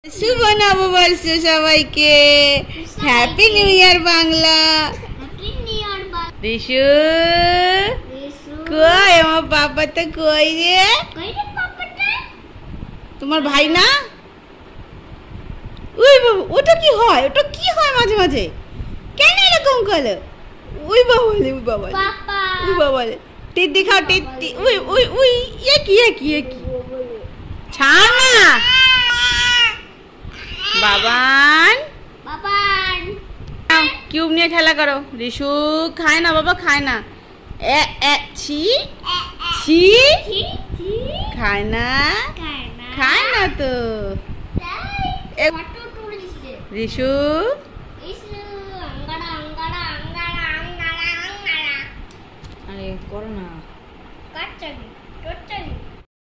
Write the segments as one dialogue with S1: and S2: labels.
S1: শুভ নববর্ষ সবাইকে। Happy new year Bangla. Rishu কই আমার বাবাটা কই রে? তোমার ভাই না? ওই বাবা, ওটা কি হয়? ওটা কি হয় মাঝে মাঝে? কেন এরকম করে? ওই বাবা, ওই বাবা, ওই বাবা, টিট দেখাও, টিট। ওই ওই ওই এ কি ছাড় না বাবান। কিউব নিয়ে খেলা করো। রিশু খায় না বাবা, খায় না। ছি ছি, খায় না, খায় না তো। রিশু আরে করো না।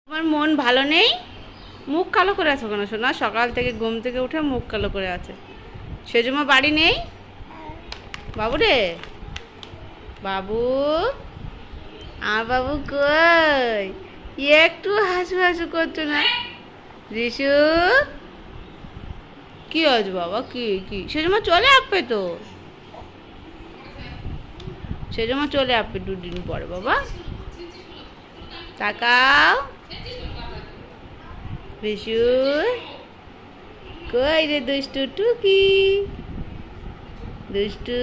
S1: তোমার মন ভালো নেই? মুখ কালো করে আছো কেন শোনা? সকাল থেকে ঘুম থেকে উঠে মুখ কালো করে আছে। সেজমা বাড়ি নেই? বাবু রে, বাবু, আর বাবু কই? একটু হাসু হাসু করছো না? রিশু কি আছে বাবা? কি কি সেজমা চলে আসবে তো, সেজমা চলে আসবে দুদিন পরে বাবা। তাকাও। রিশু কই রে দুষ্টু টুকি, দুষ্টু।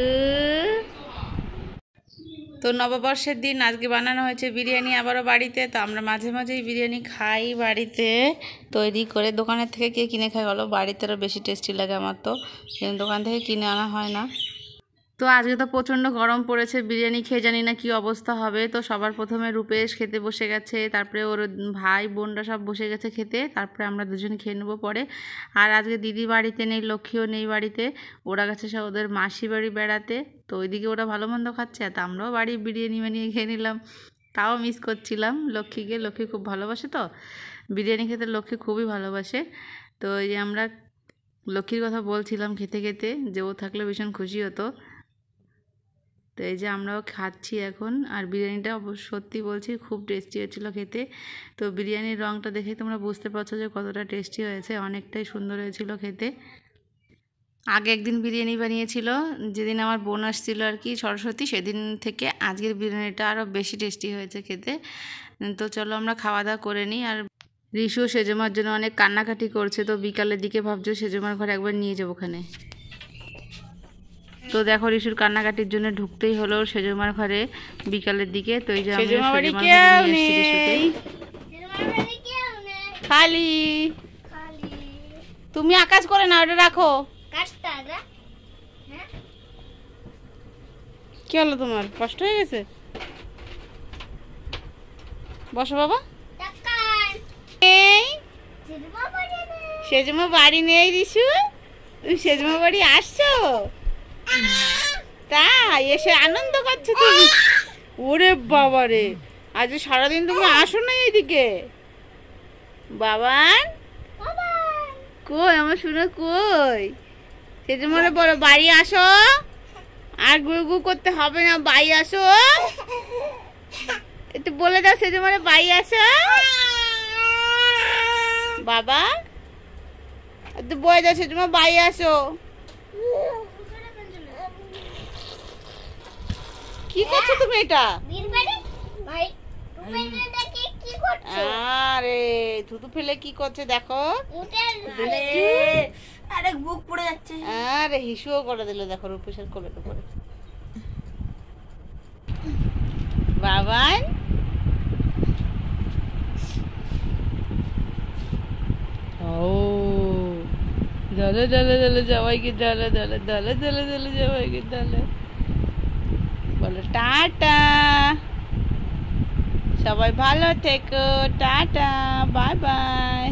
S1: তো নববর্ষের দিন আজকে বানানো হয়েছে বিরিয়ানি আবারও বাড়িতে। তো আমরা মাঝে মাঝেই বিরিয়ানি খাই বাড়িতে তৈরি করে। দোকানের থেকে কে কিনে খাই বলো? বাড়িতে আরও বেশি টেস্টি লাগে আমার তো, কিন্তু দোকান থেকে কিনে আনা হয় না। তো আজকে তো প্রচণ্ড গরম পড়েছে, বিরিয়ানি খেয়ে জানি না কি অবস্থা হবে। তো সবার প্রথমে রূপেশ খেতে বসে গেছে, তারপরে ওর ভাই বোনরা সব বসে গেছে খেতে, তারপরে আমরা দুজন খেয়ে নেবো পরে। আর আজকে দিদি বাড়িতে নেই, লক্ষ্মীও নেই বাড়িতে, ওরা গেছে সব ওদের মাসি বাড়ি বেড়াতে। তো ওইদিকে ওরা ভালো মন্দ খাচ্ছে, আর আমরাও বাড়ি বিরিয়ানি বানিয়ে খেয়ে নিলাম। তাও মিস করছিলাম লক্ষ্মীকে, লক্ষ্মী খুব ভালোবাসে তো বিরিয়ানি খেতে, লক্ষ্মী খুবই ভালোবাসে। তো এই যে আমরা লক্ষ্মীর কথা বলছিলাম খেতে খেতে, যে ও থাকলে ভীষণ খুশি হতো। তো এই যে আমরাও খাচ্ছি এখন। আর বিরিয়ানিটা সত্যি বলছি খুব টেস্টি হয়েছিল খেতে। তো বিরিয়ানির রঙটা দেখে তোমরা বুঝতে পারছো যে কতটা টেস্টি হয়েছে, অনেকটাই সুন্দর হয়েছিল খেতে। আগে একদিন বিরিয়ানি বানিয়েছিল যেদিন আমার বোন আসছিল আর কি, সরস্বতী, সেদিন থেকে আজকের বিরিয়ানিটা আরও বেশি টেস্টি হয়েছে খেতে। তো চলো আমরা খাওয়া দাওয়া করে নিই। আর রিশু সেজমার জন্য অনেক কান্নাকাটি করছে, তো বিকালের দিকে ভাবছো সেজমার ঘরে একবার নিয়ে যাবো ওখানে। তো দেখো রিশুর কান্নাকাটির জন্য ঢুকতেই হলো সেজমার ঘরে বিকালের দিকে। তো এই যে খালি তুমি আকাশ করে না, ওটা রাখো। কি হলো তোমার? কষ্ট হয়ে গেছে? বসো বাবা। সেজমা বাড়ি নেই রিশু, তুমি সেজমা বাড়ি আসছো? তাই এসে আনন্দ করছো তুমি? ওরে বাবা রে, আজ সারাদিন তুমি আসো না এইদিকে। বাবান কই আমার শুনে কই? সেজমারে বলো বাড়ি আসো, আর গুড়গু করতে হবে না, বাড়ি আসো। একটু বলে দাও সেজমারে বাড়ি আসো। বাবা একটু বলে দাও সেজমা বাড়ি আসো। কি করছো তুমি এটা? আরে থুতু ফেলে কি করছে দেখো।
S2: আরে বুক পড়ে যাচ্ছে।
S1: আরে হিসুও করে দিল দেখো রূপেশের কোলের উপরে। বাবান ও দলে দলে দলে সবাইকে দলে দলে দলে দলে দলে সবাইকে দলে বলো টাটা, সবাই ভালো থেকো, টাটা, বাই বাই।